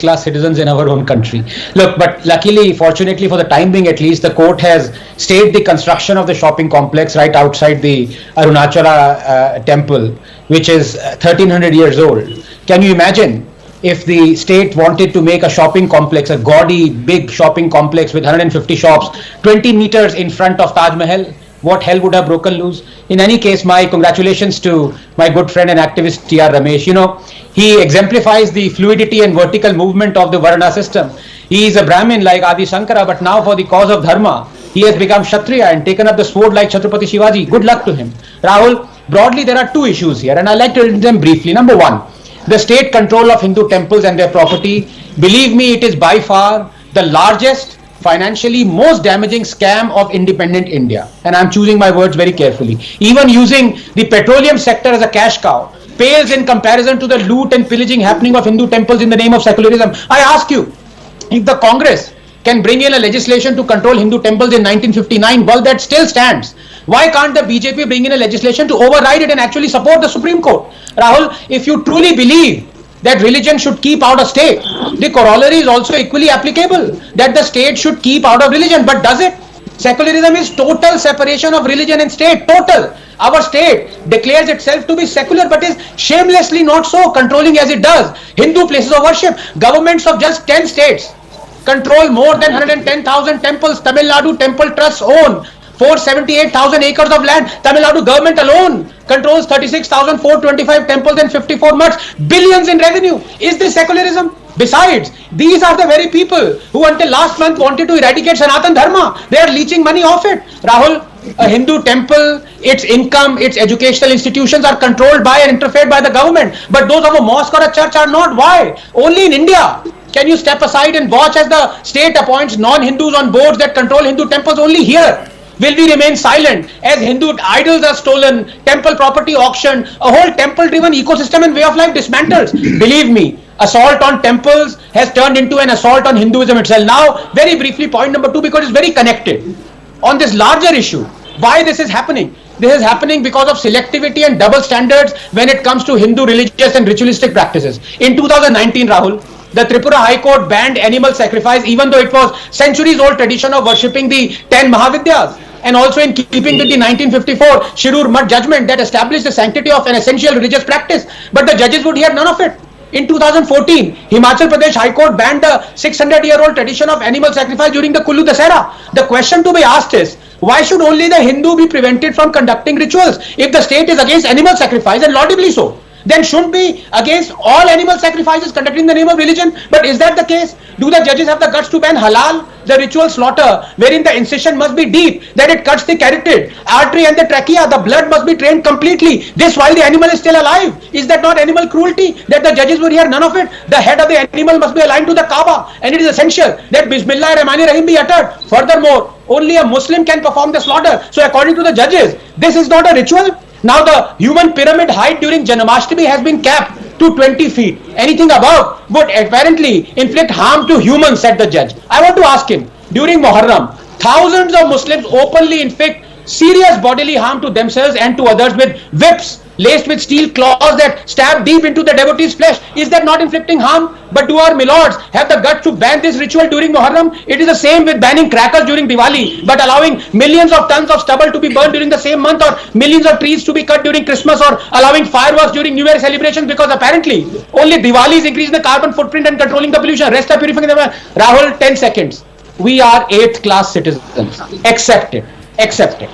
class citizens in our own country. Look, but luckily, fortunately, for the time being at least, the court has stayed the construction of the shopping complex right outside the Arunachala temple, which is 1300 years old. Can you imagine if the state wanted to make a shopping complex, a gaudy, big shopping complex with 150 shops, 20 meters in front of Taj Mahal? What hell would have broken loose? In any case, my congratulations to my good friend and activist T.R. Ramesh. You know, he exemplifies the fluidity and vertical movement of the Varna system. He is a Brahmin like Adi Shankara, but now for the cause of Dharma, he has become Kshatriya and taken up the sword like Chhatrapati Shivaji. Good luck to him. Rahul, broadly there are two issues here and I'd like to read them briefly. Number one, the state control of Hindu temples and their property. Believe me, it is by far the largest, financially most damaging scam of independent India. And I'm choosing my words very carefully. Even using the petroleum sector as a cash cow pales in comparison to the loot and pillaging happening of Hindu temples in the name of secularism. I ask you, if the Congress can bring in a legislation to control Hindu temples in 1959, well, that still stands. Why can't the BJP bring in a legislation to override it and actually support the Supreme Court? Rahul, if you truly believe that religion should keep out of state, the corollary is also equally applicable, that the state should keep out of religion. But does it? Secularism is total separation of religion and state, total. Our state declares itself to be secular but is shamelessly not so, controlling as it does Hindu places of worship. Governments of just 10 states control more than 110,000 temples. Tamil Nadu Temple Trusts own 478,000 acres of land. Tamil Nadu government alone controls 36,425 temples and 54 mosques. Billions in revenue. Is this secularism? Besides, these are the very people who until last month wanted to eradicate Sanatan Dharma. They are leeching money off it. Rahul, a Hindu temple, its income, its educational institutions are controlled by and interfered by the government. But those of a mosque or a church are not. Why? Only in India can you step aside and watch as the state appoints non-Hindus on boards that control Hindu temples. Only here will we remain silent as Hindu idols are stolen, temple property auctioned, a whole temple-driven ecosystem and way of life dismantles. Believe me, assault on temples has turned into an assault on Hinduism itself. Now, very briefly, point number two, because it's very connected. On this larger issue, why this is happening? This is happening because of selectivity and double standards when it comes to Hindu religious and ritualistic practices. In 2019, Rahul, the Tripura High Court banned animal sacrifice even though it was centuries-old tradition of worshipping the 10 Mahavidyas. And also in keeping with the 1954 Shirur Mutt judgment that established the sanctity of an essential religious practice. But the judges would hear none of it. In 2014, Himachal Pradesh High Court banned the 600-year-old tradition of animal sacrifice during the Kullu Dasara. The question to be asked is, why should only the Hindu be prevented from conducting rituals? If the state is against animal sacrifice, and laudably so, then shouldn't be against all animal sacrifices conducted in the name of religion. But is that the case? Do the judges have the guts to ban halal, the ritual slaughter, wherein the incision must be deep, that it cuts the carotid artery and the trachea, the blood must be drained completely, this while the animal is still alive? Is that not animal cruelty? That the judges would hear none of it. The head of the animal must be aligned to the Kaaba, and it is essential that Bismillah Rahmani Rahim be uttered. Furthermore, only a Muslim can perform the slaughter. So according to the judges, this is not a ritual. Now the human pyramid height during Janmashtami has been capped to 20 feet. Anything above would apparently inflict harm to humans, said the judge. I want to ask him, during Muharram, thousands of Muslims openly inflict serious bodily harm to themselves and to others with whips laced with steel claws that stab deep into the devotee's flesh. Is that not inflicting harm? But do our milords have the guts to ban this ritual during Muharram? It is the same with banning crackers during Diwali, but allowing millions of tons of stubble to be burned during the same month, or millions of trees to be cut during Christmas, or allowing fireworks during New Year celebrations, because apparently only Diwali is increasing the carbon footprint and controlling the pollution. Rest are purifying the air. Rahul, 10 seconds. We are 8th class citizens. Accept it. Accept it.